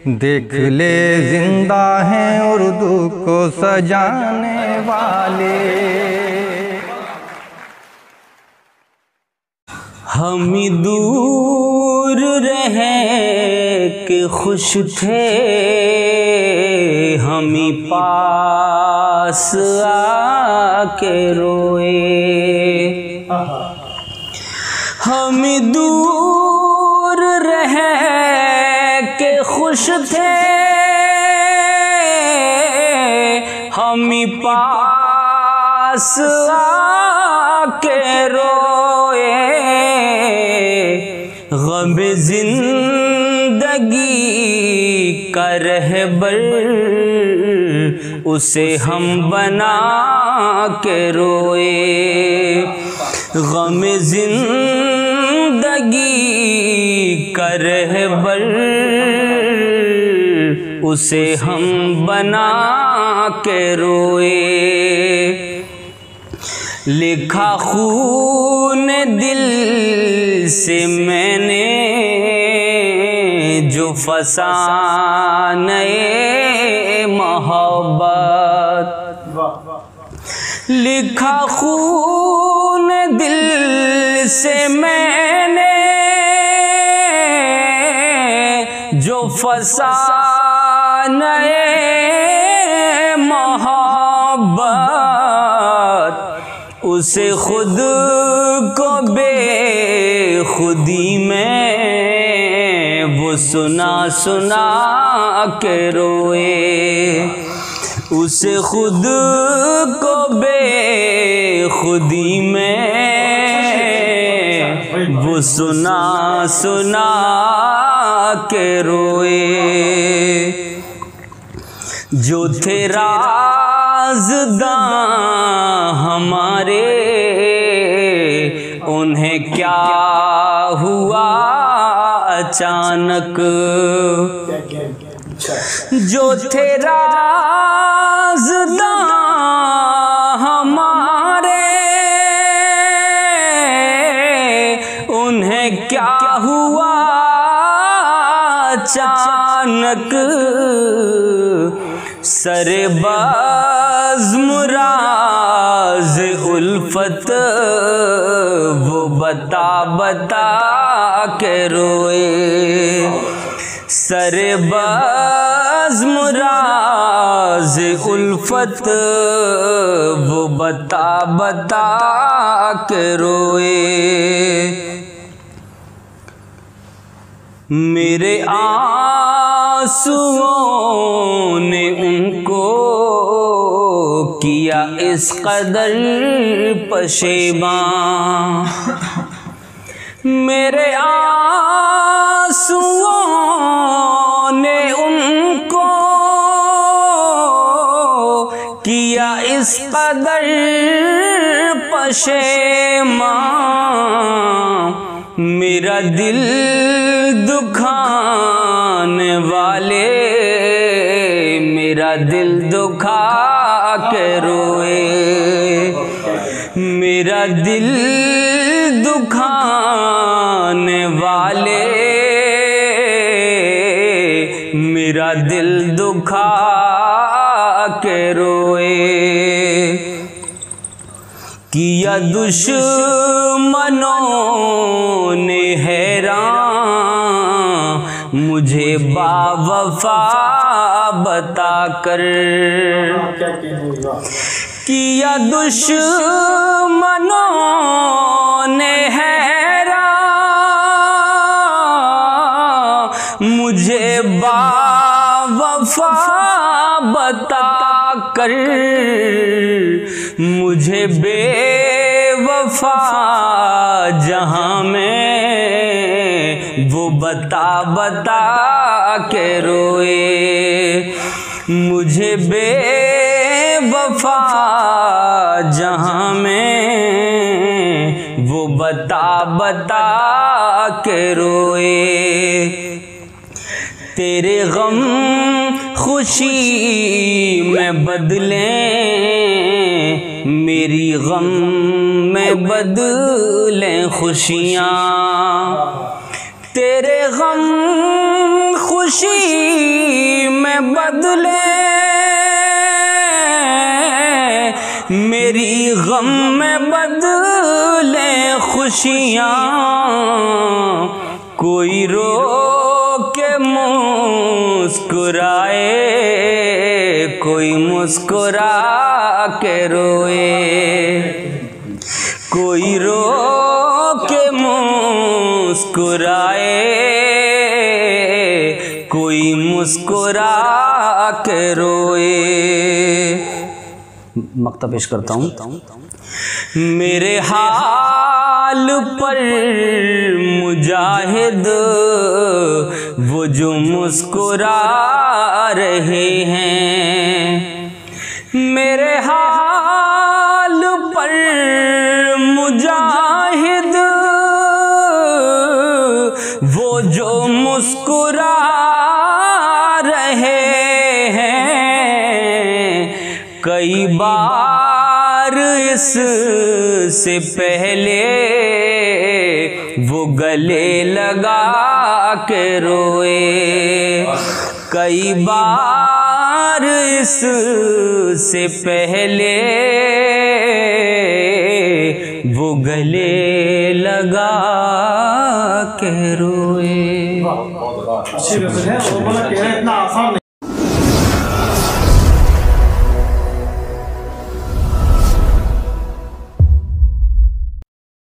देख ले जिंदा हैं उर्दू को सजाने वाले। हम दूर रहे के खुश थे, हम पास आके रोए। हम दूर रहे के खुश थे, हम पास आके रोए। गम जिंदगी का रहबर उसे हम बना के रोए। गम जिंदगी का रहबर उसे हम बना के रोए। लिखा खून दिल से मैंने जो फसाने मोहब्बत। लिखा खून दिल से मैंने जो फसाने मोहब्बत, उसे खुद को बेखुदी में वो सुना सुना के रोए। उसे खुद को बेखुदी में वो सुना सुना के रोए। जो थे राज़दां हमारे, उन्हें क्या हुआ अचानक। जो थे राज़दां हमारे, उन्हें क्या हुआ अचानक। सरे बज़्म राज़ उल्फत वो बता बता के रोए। सरे बज़्म राज़ उल्फत वो बता बता के रोए। मेरे आंसुओं ने उनको किया इस कदर पशेबां। मेरे आंसुओं ने उनको किया इस कदर पशेबां। मेरा दिल दुखाने वाले, मेरा दिल दुखा के रोए। मेरा दिल दुखाने वाले, मेरा दिल दुखा के रोए। किया दुश्मनों ने हैरान मुझे बावफा बताकर। किया दुश्मनों ने हैरान मुझे बावफा बताकर। मुझे बेवफा जहां में वो बता बता के रोए। मुझे बेवफा जहां में वो बता बता के रोए। तेरे गम खुशी में बदले, मेरी गम में बदले खुशियाँ। तेरे गम खुशी में बदले, मेरी गम में बदले खुशियाँ, कोई रो के मुस्कुराए, कोई मुस्कुरा के रोए, कोई रो के मुस्कुराए, कोई मुस्कुरा के रोए। मक्ता पेश करता हूँ। मेरे हाल पर मुजाहिद वो जो मुस्कुरा रहे हैं, मेरे हाल पर मुजाहिद वो जो मुस्कुरा रहे हैं, कई बार इससे पहले वो गले लगा के रोए, कई बार इससे पहले वो गले लगा के रोए।